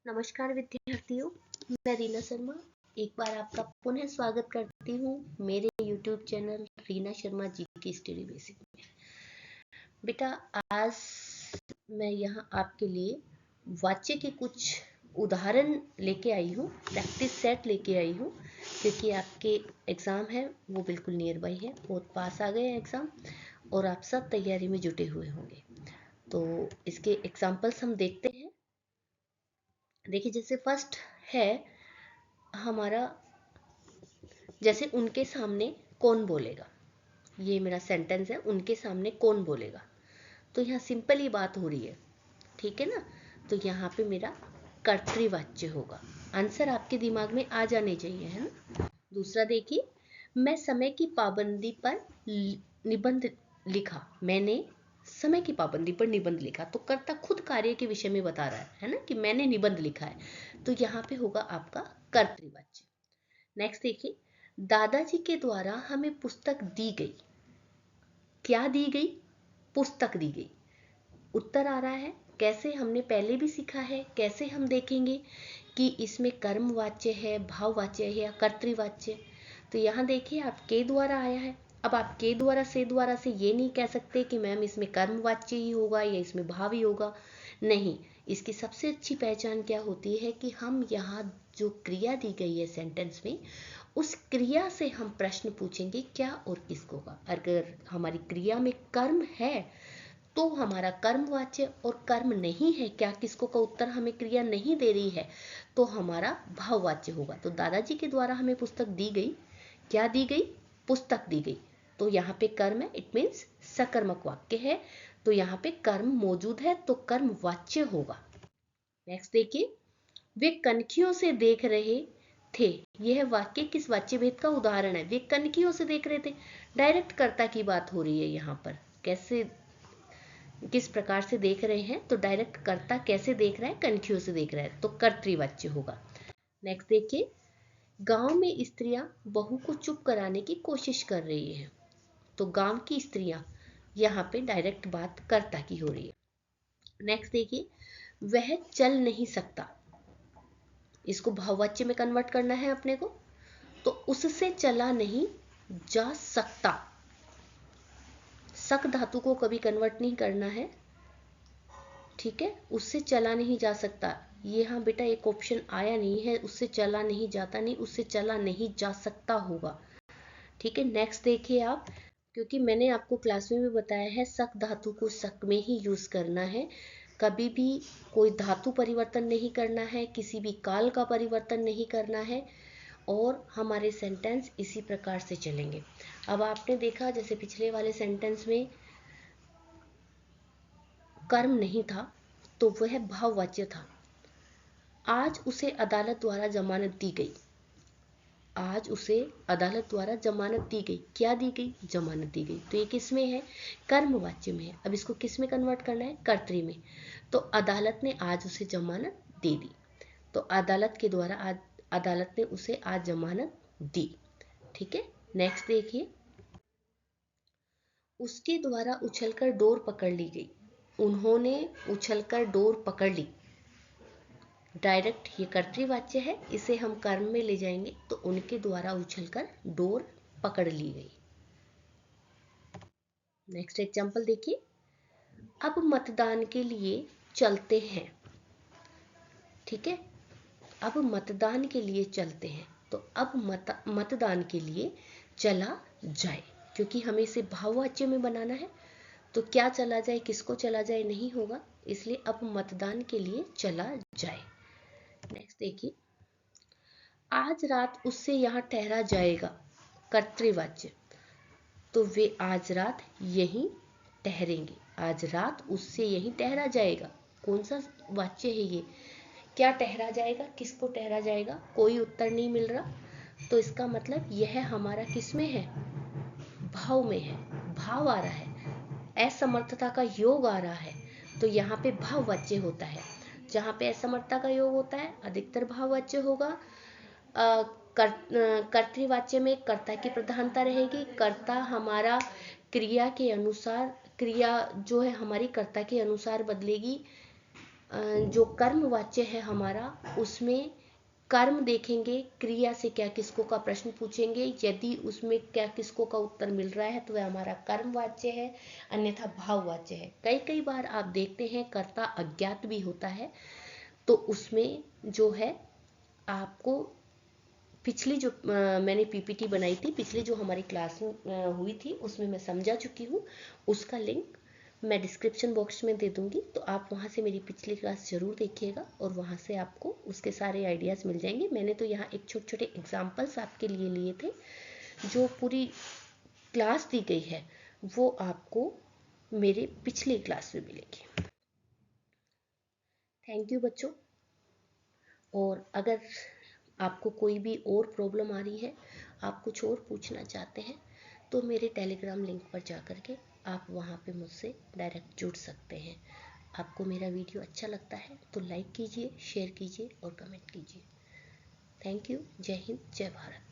नमस्कार विद्यार्थियों, मैं रीना शर्मा एक बार आपका पुनः स्वागत करती हूँ मेरे YouTube चैनल रीना शर्मा जी की स्टडी बेसिक में। बेटा, आज मैं यहाँ आपके लिए वाच्य के कुछ उदाहरण लेके आई हूँ, प्रैक्टिस सेट लेके आई हूँ, क्योंकि आपके एग्ज़ाम है वो बिल्कुल नियर बाई है, बहुत पास आ गए हैं एग्ज़ाम और आप सब तैयारी में जुटे हुए होंगे। तो इसके एग्जाम्पल्स हम देखते हैं। देखिए, जैसे फर्स्ट है हमारा, जैसे उनके सामने कौन बोलेगा। ये मेरा सेंटेंस है, उनके सामने कौन बोलेगा। तो यहाँ सिंपल ही बात हो रही है, ठीक है ना। तो यहाँ पे मेरा कर्तृवाच्य होगा। आंसर आपके दिमाग में आ जाने चाहिए, है ना। दूसरा देखिए, मैं समय की पाबंदी पर निबंध लिखा। मैंने समय की पाबंदी पर निबंध लिखा। तो कर्ता खुद कार्य के विषय में बता रहा है ना, कि मैंने निबंध लिखा है। तो यहाँ पे होगा आपका कर्तृवाच्य। नेक्स्ट देखिए, दादाजी के द्वारा हमें पुस्तक दी गई। क्या दी गई? पुस्तक दी गई। उत्तर आ रहा है कैसे, हमने पहले भी सीखा है। कैसे हम देखेंगे कि इसमें कर्मवाच्य है, भाववाच्य है या कर्तृवाच्य। तो यहाँ देखिए, आप के द्वारा आया है। अब आप के द्वारा से ये नहीं कह सकते कि मैम इसमें कर्मवाच्य ही होगा या इसमें भाव ही होगा। नहीं, इसकी सबसे अच्छी पहचान क्या होती है कि हम यहाँ जो क्रिया दी गई है सेंटेंस में, उस क्रिया से हम प्रश्न पूछेंगे क्या और किसको का। अगर हमारी क्रिया में कर्म है तो हमारा कर्मवाच्य, और कर्म नहीं है क्या किसको का उत्तर हमें क्रिया नहीं दे रही है, तो हमारा भाववाच्य होगा। तो दादाजी के द्वारा हमें पुस्तक दी गई। क्या दी गई? पुस्तक दी गई। तो यहाँ पे कर्म है, इट मीन्स सकर्मक वाक्य है। तो यहाँ पे कर्म मौजूद है तो कर्मवाच्य होगा। नेक्स्ट देखिए, वे कनखियों से देख रहे थे। यह वाक्य किस वाच्य भेद का उदाहरण है? वे कनखियों से देख रहे थे। डायरेक्ट कर्ता की बात हो रही है यहाँ पर। कैसे, किस प्रकार से देख रहे हैं? तो डायरेक्ट कर्ता कैसे देख रहा है? कनखियों से देख रहा है, तो कर्तृवाच्य होगा। नेक्स्ट देखिए, गांव में स्त्रियां बहू को चुप कराने की कोशिश कर रही हैं। तो गांव की स्त्रियां, यहाँ पे डायरेक्ट बात कर्ता की हो रही है। नेक्स्ट देखिए, वह चल नहीं सकता। इसको भाववाच्य में कन्वर्ट करना है अपने को। तो उससे चला नहीं जा सकता। सक धातु को कभी कन्वर्ट नहीं करना है, ठीक है। उससे चला नहीं जा सकता, ये हाँ बेटा एक ऑप्शन आया नहीं है। उससे चला नहीं जाता नहीं, उससे चला नहीं जा सकता होगा, ठीक है। नेक्स्ट देखिए आप, क्योंकि मैंने आपको क्लास में भी बताया है सक धातु को सक में ही यूज करना है। कभी भी कोई धातु परिवर्तन नहीं करना है, किसी भी काल का परिवर्तन नहीं करना है, और हमारे सेंटेंस इसी प्रकार से चलेंगे। अब आपने देखा, जैसे पिछले वाले सेंटेंस में कर्म नहीं था तो वह भाववाच्य था। आज उसे अदालत द्वारा जमानत दी गई। आज उसे अदालत द्वारा जमानत दी गई। क्या दी गई? जमानत दी गई। तो ये किस में है? कर्मवाच्य में है। अब इसको किस में कन्वर्ट करना है? कर्तरी में। तो अदालत ने आज उसे जमानत दे दी। तो अदालत के द्वारा आज अदालत ने उसे आज जमानत दी, ठीक है। नेक्स्ट देखिए, उसके द्वारा उछलकर डोर पकड़ ली गई। उन्होंने उछलकर डोर पकड़ ली। डायरेक्ट ये कर्तृवाच्य है, इसे हम कर्म में ले जाएंगे तो उनके द्वारा उछलकर डोर पकड़ ली गई। नेक्स्ट एग्जांपल देखिए, अब मतदान के लिए चलते हैं, ठीक है। अब मतदान के लिए चलते हैं। तो अब मतदान के लिए चला जाए, क्योंकि हमें इसे भाववाच्य में बनाना है। तो क्या चला जाए, किसको चला जाए नहीं होगा, इसलिए अब मतदान के लिए चला जाए। नेक्स्ट देखिए, आज रात उससे यहाँ ठहरा जाएगा। कर्तृवाच्य। तो वे आज रात यहीं ठहरेंगे। आज रात उससे यहीं ठहरा जाएगा। कौन सा वाच्य है ये? क्या ठहरा जाएगा, किसको ठहरा जाएगा? कोई उत्तर नहीं मिल रहा। तो इसका मतलब यह हमारा किस में है? भाव में है। भाव आ रहा है, असमर्थता का योग आ रहा है। तो यहाँ पे भाववाच्य होता है। जहाँ पे असमर्थता का योग होता है अधिकतर भाववाच्य होगा। कर्तृवाच्य में कर्ता की प्रधानता रहेगी। कर्ता हमारा क्रिया के अनुसार, क्रिया जो है हमारी कर्ता के अनुसार बदलेगी। जो कर्म वाच्य है हमारा, उसमें कर्म देखेंगे, क्रिया से क्या किसको का प्रश्न पूछेंगे, यदि उसमें क्या किसको का उत्तर मिल रहा है तो वह हमारा कर्म वाच्य है, अन्यथा भाव वाच्य है। कई कई बार आप देखते हैं कर्ता अज्ञात भी होता है, तो उसमें जो है आपको पिछली जो मैंने पीपीटी बनाई थी, पिछली जो हमारी क्लास हुई थी उसमें मैं समझा चुकी हूँ, उसका लिंक मैं डिस्क्रिप्शन बॉक्स में दे दूंगी, तो आप वहाँ से मेरी पिछली क्लास ज़रूर देखिएगा और वहाँ से आपको उसके सारे आइडियाज़ मिल जाएंगे। मैंने तो यहाँ एक छोटे छोटे एग्जाम्पल्स आपके लिए लिए थे, जो पूरी क्लास दी गई है वो आपको मेरे पिछली क्लास में मिलेगी। थैंक यू बच्चों। और अगर आपको कोई भी और प्रॉब्लम आ रही है, आप कुछ और पूछना चाहते हैं, तो मेरे टेलीग्राम लिंक पर जा कर के आप वहाँ पे मुझसे डायरेक्ट जुड़ सकते हैं। आपको मेरा वीडियो अच्छा लगता है तो लाइक कीजिए, शेयर कीजिए और कमेंट कीजिए। Thank you. जय हिंद, जय भारत।